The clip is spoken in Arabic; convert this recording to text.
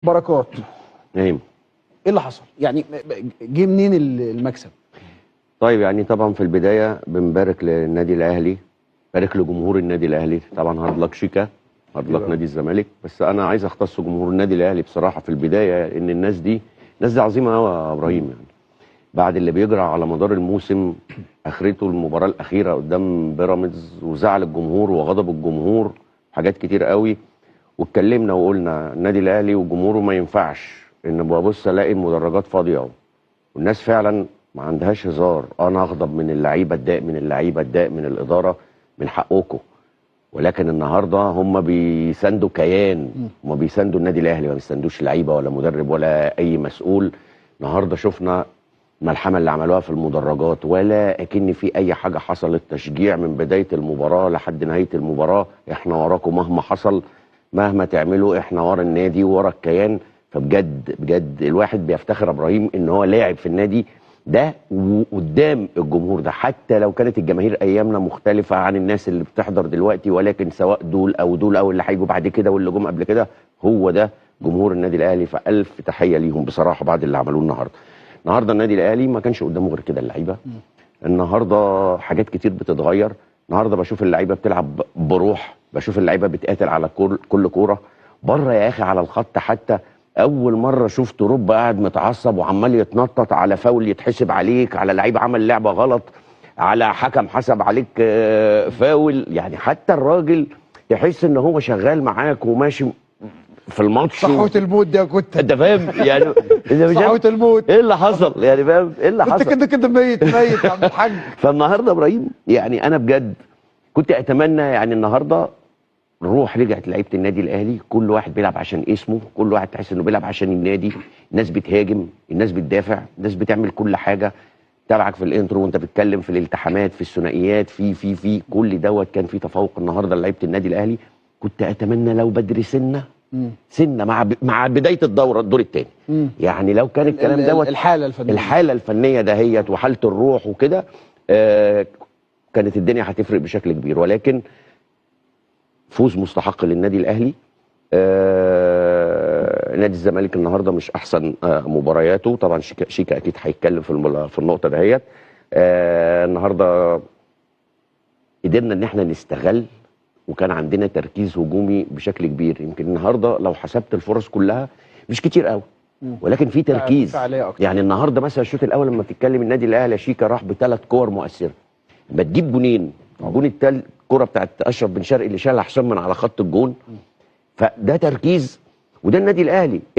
بركات. ايوه. ايه اللي حصل؟ يعني جه منين المكسب؟ طيب يعني طبعا في البدايه بنبارك للنادي الاهلي، بارك لجمهور النادي الاهلي. طبعا هارد لك شيكا، هارد لك نادي الزمالك، بس انا عايز اختص جمهور النادي الاهلي بصراحه في البدايه، ان الناس دي عظيمه قوي يا ابراهيم. يعني بعد اللي بيجرى على مدار الموسم، اخرته المباراه الاخيره قدام بيراميدز وزعل الجمهور وغضب الجمهور، حاجات كتير قوي، واتكلمنا وقلنا النادي الاهلي وجمهوره ما ينفعش ان ببص الاقي المدرجات فاضيه والناس فعلا ما عندهاش هزار. انا اغضب من اللعيبه، اتضايق من اللعيبه، اتضايق من الاداره، من حقكم. ولكن النهارده هم بيساندوا كيان، هم بيساندوا النادي الاهلي، ما بيساندوش لعيبه ولا مدرب ولا اي مسؤول. النهارده شفنا الملحمه اللي عملوها في المدرجات، ولا اكن في اي حاجه حصلت. تشجيع من بدايه المباراه لحد نهايه المباراه، احنا وراكم مهما حصل، مهما تعملوا احنا ورا النادي وورا الكيان. فبجد بجد الواحد بيفتخر يا ابراهيم ان هو لاعب في النادي ده وقدام الجمهور ده، حتى لو كانت الجماهير ايامنا مختلفه عن الناس اللي بتحضر دلوقتي، ولكن سواء دول او دول او اللي هيجوا بعد كده واللي جم قبل كده، هو ده جمهور النادي الاهلي. فالف تحيه ليهم بصراحه بعد اللي عملوه النهارده. النهارده النادي الاهلي ما كانش قدامه غير كده اللعيبه. النهارده حاجات كتير بتتغير. النهارده بشوف اللعيبه بتلعب بروح، بشوف اللعيبه بتقاتل على كل كوره بره يا اخي على الخط. حتى اول مره شفت رب قاعد متعصب وعمال يتنطط على فاول يتحسب عليك، على لعيب عمل لعبه غلط، على حكم حسب عليك فاول. يعني حتى الراجل تحس ان هو شغال معاك وماشي في الماتش. صحوة الموت دي كنت انت فاهم يعني صحوة الموت. ايه اللي حصل؟ يعني فاهم ايه اللي حصل؟ انت كده ميت يا عم الحاج. فالنهارده يا ابراهيم يعني انا بجد كنت اتمنى يعني النهارده روح رجعت لعيبه النادي الاهلي، كل واحد بيلعب عشان اسمه، كل واحد تحس انه بيلعب عشان النادي. الناس بتهاجم، الناس بتدافع، الناس بتعمل كل حاجه. تابعك في الانترو وانت بتتكلم في الالتحامات، في الثنائيات، في كل دوت كان في تفوق النهارده لعيبه النادي الاهلي. كنت اتمنى لو بدري سنه مع بدايه الدور الثاني. يعني لو كان الكلام دوت الحاله الفنيه دهيت وحاله الروح وكده، كانت الدنيا هتفرق بشكل كبير. ولكن فوز مستحق للنادي الاهلي. نادي الزمالك النهارده مش احسن مبارياته. طبعا شيكا اكيد هيتكلم في النقطه دهيت. النهارده قدرنا ان احنا نستغل، وكان عندنا تركيز هجومي بشكل كبير. يمكن النهارده لو حسبت الفرص كلها مش كتير قوي، ولكن في تركيز. يعني النهارده مثلا الشوط الاول لما بتتكلم النادي الاهلي، شيكا راح بثلاث كور مؤثره. لما تجيب جونين، الجون الثالث الكره بتاعت اشرف بن شرقي اللي شالها حسام من على خط الجون، فده تركيز، وده النادي الاهلي.